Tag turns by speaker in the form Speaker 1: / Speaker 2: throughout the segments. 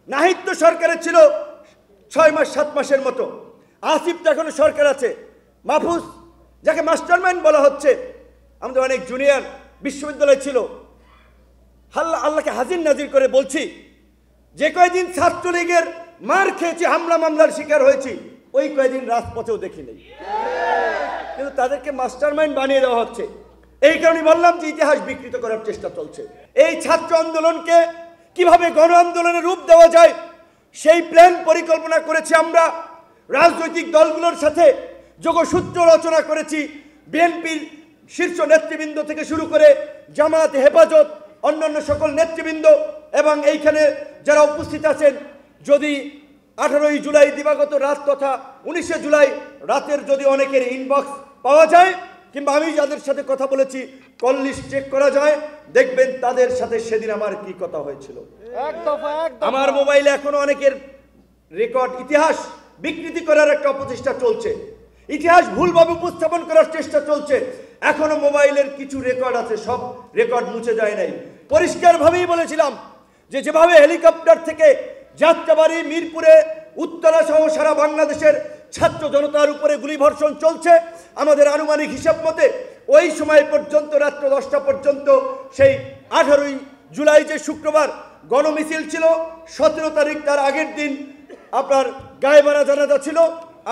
Speaker 1: নাহিদ তো সরকারে ছিল 6 মাস 7 মাসের মতো, আসিফ তো এখনো সরকার আছে, মাহফুজ যাকে মাস্টারমাইন্ড বলা হচ্ছে, আমাদের অনেক জুনিয়র বিশ্ববিদ্যালয় ছিল, আল্লাহকে হাজির নাজির করে বলছি, যে কয়দিন ছাত্রলীগের মার খেয়েছি, হামলা মামলার শিকার হয়েছি, ওই কয়দিন রাজপথেও দেখি নেই, কিন্তু তাদেরকে মাস্টারমাইন্ড বানিয়ে দেওয়া হচ্ছে। এই কারণে বললাম যে ইতিহাস বিকৃত করার চেষ্টা চলছে। এই ছাত্র আন্দোলনকে কিভাবে গণ আন্দোলনের রূপ দেওয়া যায় সেই প্ল্যান পরিকল্পনা করেছি আমরা। রাজনৈতিক দলগুলোর সাথে যোগসূত্র রচনা করেছি, বিএনপির শীর্ষ নেতৃবৃন্দ থেকে শুরু করে জামাত, হেফাজত, অন্যান্য সকল নেতৃবৃন্দ এবং এইখানে যারা উপস্থিত আছেন, যদি 18ই জুলাই দিবাগত রাত তথা 19শে জুলাই রাতের যদি অনেকের ইনবক্স পাওয়া যায় কিংবা আমি যাদের সাথে কথা বলেছি কল লিস্ট চেক করা যায়, দেখবেন তাদের সাথে সেদিন আমার কি কথা হয়েছিল। আমার মোবাইলে এখনো অনেকের রেকর্ড, ইতিহাস বিকৃতি করার একটা অপচেষ্টা চলছে, ইতিহাস ভুলভাবে উপস্থাপন করার চেষ্টা চলছে। এখনো মোবাইলের কিছু রেকর্ড আছে, সব রেকর্ড মুছে যায় নাই। পরিষ্কারভাবেই বলেছিলাম যে যেভাবে হেলিকপ্টার থেকে যাত্রাবাড়ি, মিরপুরে, উত্তরা সহ সারা বাংলাদেশের ছাত্র জনতার উপরে গুলিবর্ষণ চলছে, আমাদের আনুমানিক হিসাব মতে ওই সময় পর্যন্ত রাত্র 10টা পর্যন্ত সেই 18ই জুলাই যে শুক্রবার গণমিছিল ছিল, 17 তারিখ তার আগের দিন আপনার গায়েবাড়া জানাজা ছিল,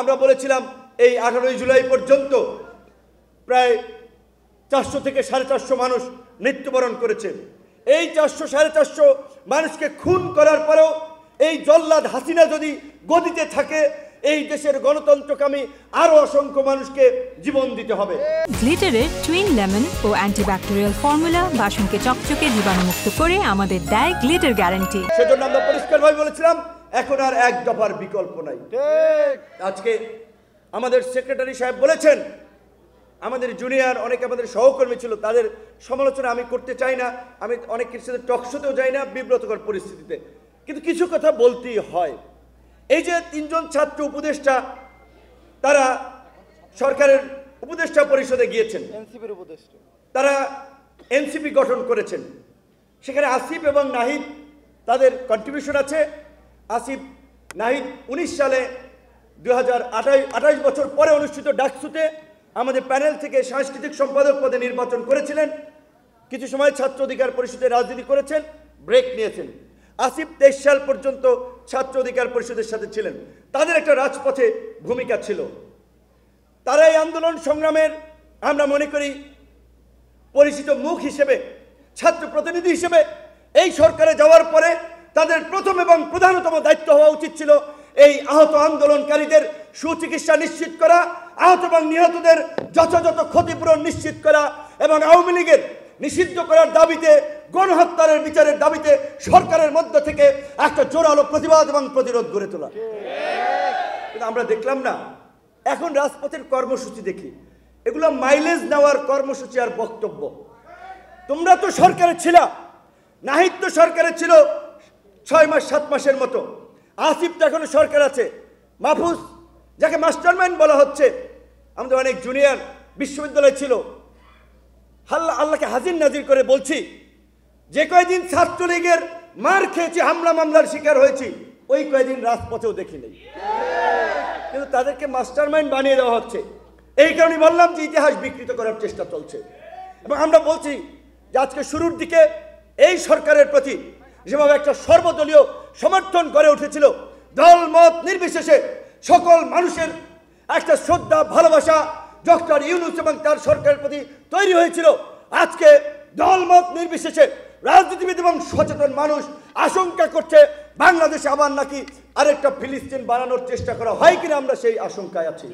Speaker 1: আমরা বলেছিলাম এই 18ই জুলাই পর্যন্ত প্রায় 400 থেকে 450 মানুষ মৃত্যুবরণ করেছে। এই 400-450 মানুষকে খুন করার পরেও এই জল্লাদ হাসিনা যদি গদিতে থাকে, এই দেশের গণতন্ত্রকামী আরো অসংখ্য মানুষকে জীবন দিতে হবে।
Speaker 2: গ্লিটারের টুইন লেমন ও অ্যান্টিব্যাকটেরিয়াল ফর্মুলা বাসনকে চকচকে জীবাণুমুক্ত করে আমাদের দেয় গ্লিটার গ্যারান্টি।
Speaker 1: সেজন্য আমরা পরিষ্কারভাবে বলেছিলাম এখন আর এক দফার বিকল্প নাই। আজকে আমাদের সেক্রেটারি সাহেব বলেছেন, আমাদের জুনিয়র অনেক আমাদের সহকর্মী ছিল, তাদের সমালোচনা আমি করতে চাই না, আমি অনেক কিছু টকশোতেও যাই না বিব্রতকর পরিস্থিতিতে, কিন্তু কিছু কথা বলতেই হয়। এই যে 3 জন ছাত্র উপদেষ্টা, তারা সরকারের উপদেষ্টা পরিষদে গিয়েছেন, তারা এনসিপি গঠন করেছেন, সেখানে আসিফ এবং নাহিদ তাদের কন্ট্রিবিউশন আছে। আসিফ নাহিদ 19 সালে 2028 বছর পরে অনুষ্ঠিত ডাকসুতে আমাদের প্যানেল থেকে সাংস্কৃতিক সম্পাদক পদে নির্বাচন করেছিলেন। কিছু সময় ছাত্র অধিকার পরিষদে রাজনীতি করেছেন, ব্রেক নিয়েছেন। আসিফ 23 সাল পর্যন্ত ছাত্র অধিকার পরিষদের সাথে ছিলেন, তাদের একটা রাজপথে ভূমিকা ছিল। তারা এই আন্দোলন সংগ্রামের আমরা মনে করি পরিচিত মুখ হিসেবে, ছাত্র প্রতিনিধি হিসেবে এই সরকারে যাওয়ার পরে তাদের প্রথম এবং প্রধানতম দায়িত্ব হওয়া উচিত ছিল এই আহত আন্দোলনকারীদের সুচিকিৎসা নিশ্চিত করা, আহত এবং নিহতদের যথাযথ ক্ষতিপূরণ নিশ্চিত করা এবং আওয়ামী লীগের নিষিদ্ধ করার দাবিতে, গণহত্যার বিচারের দাবিতে সরকারের মধ্য থেকে একটা জোরালো প্রতিবাদ এবং প্রতিরোধ গড়ে তোলা। কিন্তু আমরা দেখলাম না, এখন রাজপথের কর্মসূচি দেখি, এগুলো মাইলেজ নেওয়ার কর্মসূচি আর বক্তব্য। তোমরা তো সরকারে ছিল, নাহিদ তো সরকারে ছিল 6 মাস 7 মাসের মতো, আসিফ তো এখনো সরকার আছে, মাহফুজ যাকে মাস্টারমাইন্ড বলা হচ্ছে, আমাদের অনেক জুনিয়র বিশ্ববিদ্যালয় ছিল, আল্লাহকে হাজির নাজির করে বলছি, যে কয়দিন ছাত্রলীগের মার খেয়েছি, হামলা মামলার শিকার হয়েছি, ওই কয়দিন রাজপথেও দেখি নেই, কিন্তু তাদেরকে মাস্টারমাইন্ড বানিয়ে দেওয়া হচ্ছে। এই কারণে বললাম যে ইতিহাস বিকৃত করার চেষ্টা চলছে। এবং আমরা বলছি যে আজকে শুরুর দিকে এই সরকারের প্রতি যেভাবে একটা সর্বদলীয় সমর্থন গড়ে উঠেছিল, দল মত নির্বিশেষে সকল মানুষের একটা শ্রদ্ধা, ভালোবাসা ডক্টর ইউনূস এবং তার সরকারের প্রতি তৈরি হয়েছিল, আজকে দল মত নির্বিশেষে রাজনীতিবিদ এবং সচেতন মানুষ আশঙ্কা করছে বাংলাদেশে আবার নাকি আরেকটা ফিলিস্তিন বানানোর চেষ্টা করা হয় কিনা, আমরা সেই আশঙ্কায় আছি।